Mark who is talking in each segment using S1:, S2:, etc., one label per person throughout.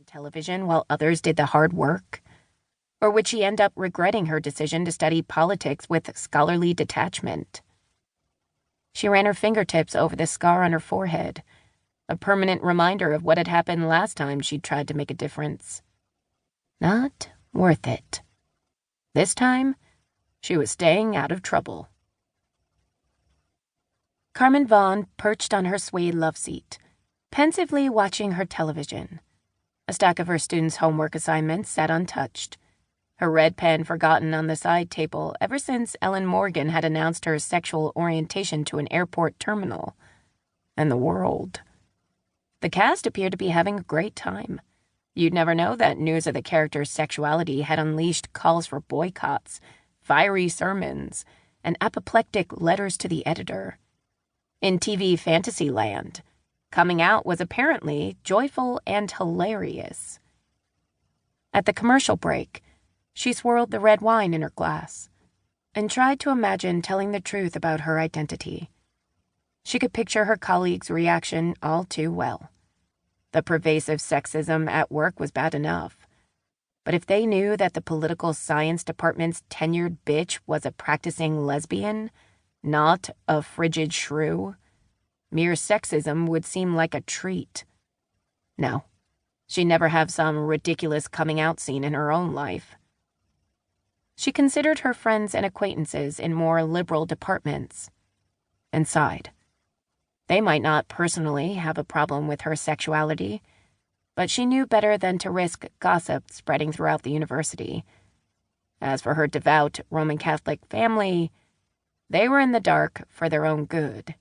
S1: television while others did the hard work? Or would she end up regretting her decision to study politics with scholarly detachment? She ran her fingertips over the scar on her forehead, a permanent reminder of what had happened last time she'd tried to make a difference. Not worth it. This time, she was staying out of trouble. Carmen Vaughn perched on her suede loveseat, pensively watching her television. A stack of her students' homework assignments sat untouched, her red pen forgotten on the side table ever since Ellen Morgan had announced her sexual orientation to an airport terminal. And the world. The cast appeared to be having a great time. You'd never know that news of the character's sexuality had unleashed calls for boycotts, fiery sermons, and apoplectic letters to the editor. In TV fantasy land, coming out was apparently joyful and hilarious. At the commercial break, she swirled the red wine in her glass and tried to imagine telling the truth about her identity. She could picture her colleagues' reaction all too well. The pervasive sexism at work was bad enough, but if they knew that the political science department's tenured bitch was a practicing lesbian, not a frigid shrew, mere sexism would seem like a treat. No, she'd never have some ridiculous coming-out scene in her own life. She considered her friends and acquaintances in more liberal departments and sighed. They might not personally have a problem with her sexuality, but she knew better than to risk gossip spreading throughout the university. As for her devout Roman Catholic family, they were in the dark for their own good.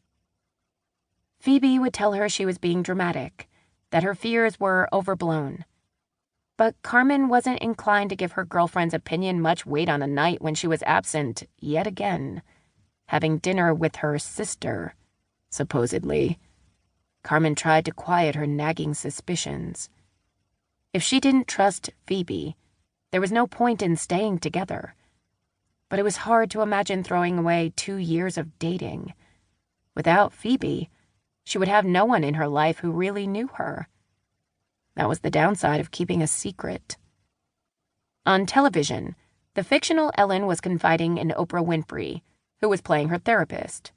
S1: Phoebe would tell her she was being dramatic, that her fears were overblown. But Carmen wasn't inclined to give her girlfriend's opinion much weight on a night when she was absent, yet again, having dinner with her sister, supposedly. Carmen tried to quiet her nagging suspicions. If she didn't trust Phoebe, there was no point in staying together. But it was hard to imagine throwing away 2 years of dating. Without Phoebe, she would have no one in her life who really knew her. That was the downside of keeping a secret. On television, the fictional Ellen was confiding in Oprah Winfrey, who was playing her therapist.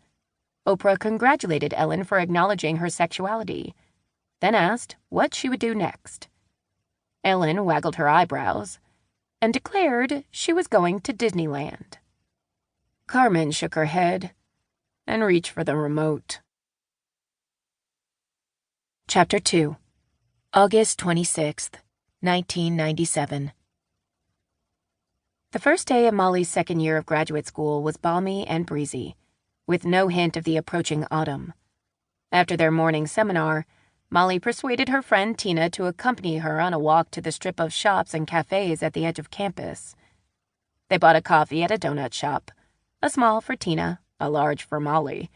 S1: Oprah congratulated Ellen for acknowledging her sexuality, then asked what she would do next. Ellen waggled her eyebrows and declared she was going to Disneyland. Carmen shook her head and reached for the remote. Chapter 2. August 26th, 1997. The first day of Molly's second year of graduate school was balmy and breezy, with no hint of the approaching autumn. After their morning seminar, Molly persuaded her friend Tina to accompany her on a walk to the strip of shops and cafes at the edge of campus. They bought a coffee at a donut shop, a small for Tina, a large for Molly,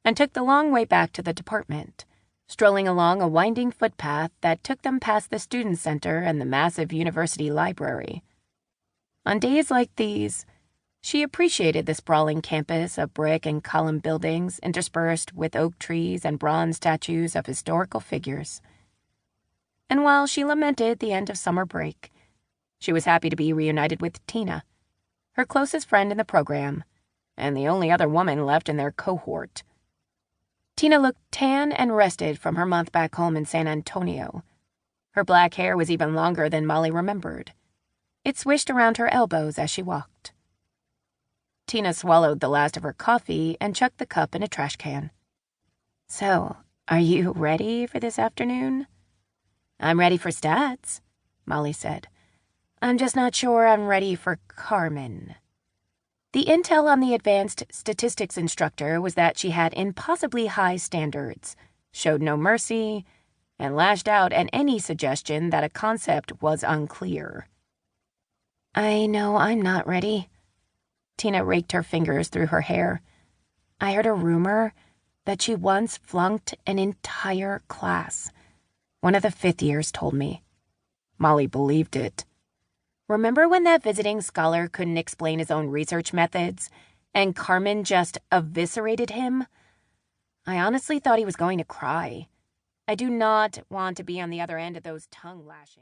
S1: and took the long way back to the department, strolling along a winding footpath that took them past the student center and the massive university library. On days like these, she appreciated the sprawling campus of brick and column buildings interspersed with oak trees and bronze statues of historical figures. And while she lamented the end of summer break, she was happy to be reunited with Tina, her closest friend in the program, and the only other woman left in their cohort. Tina looked tan and rested from her month back home in San Antonio. Her black hair was even longer than Molly remembered. It swished around her elbows as she walked. Tina swallowed the last of her coffee and chucked the cup in a trash can. "So, are you ready for this afternoon?" "I'm ready for stats," Molly said. "I'm just not sure I'm ready for Carmen." The intel on the advanced statistics instructor was that she had impossibly high standards, showed no mercy, and lashed out at any suggestion that a concept was unclear. "I know I'm not ready." Tina raked her fingers through her hair. "I heard a rumor that she once flunked an entire class. One of the fifth years told me." Molly believed it. Remember when that visiting scholar couldn't explain his own research methods, and Carmen just eviscerated him? I honestly thought he was going to cry. I do not want to be on the other end of those tongue lashings.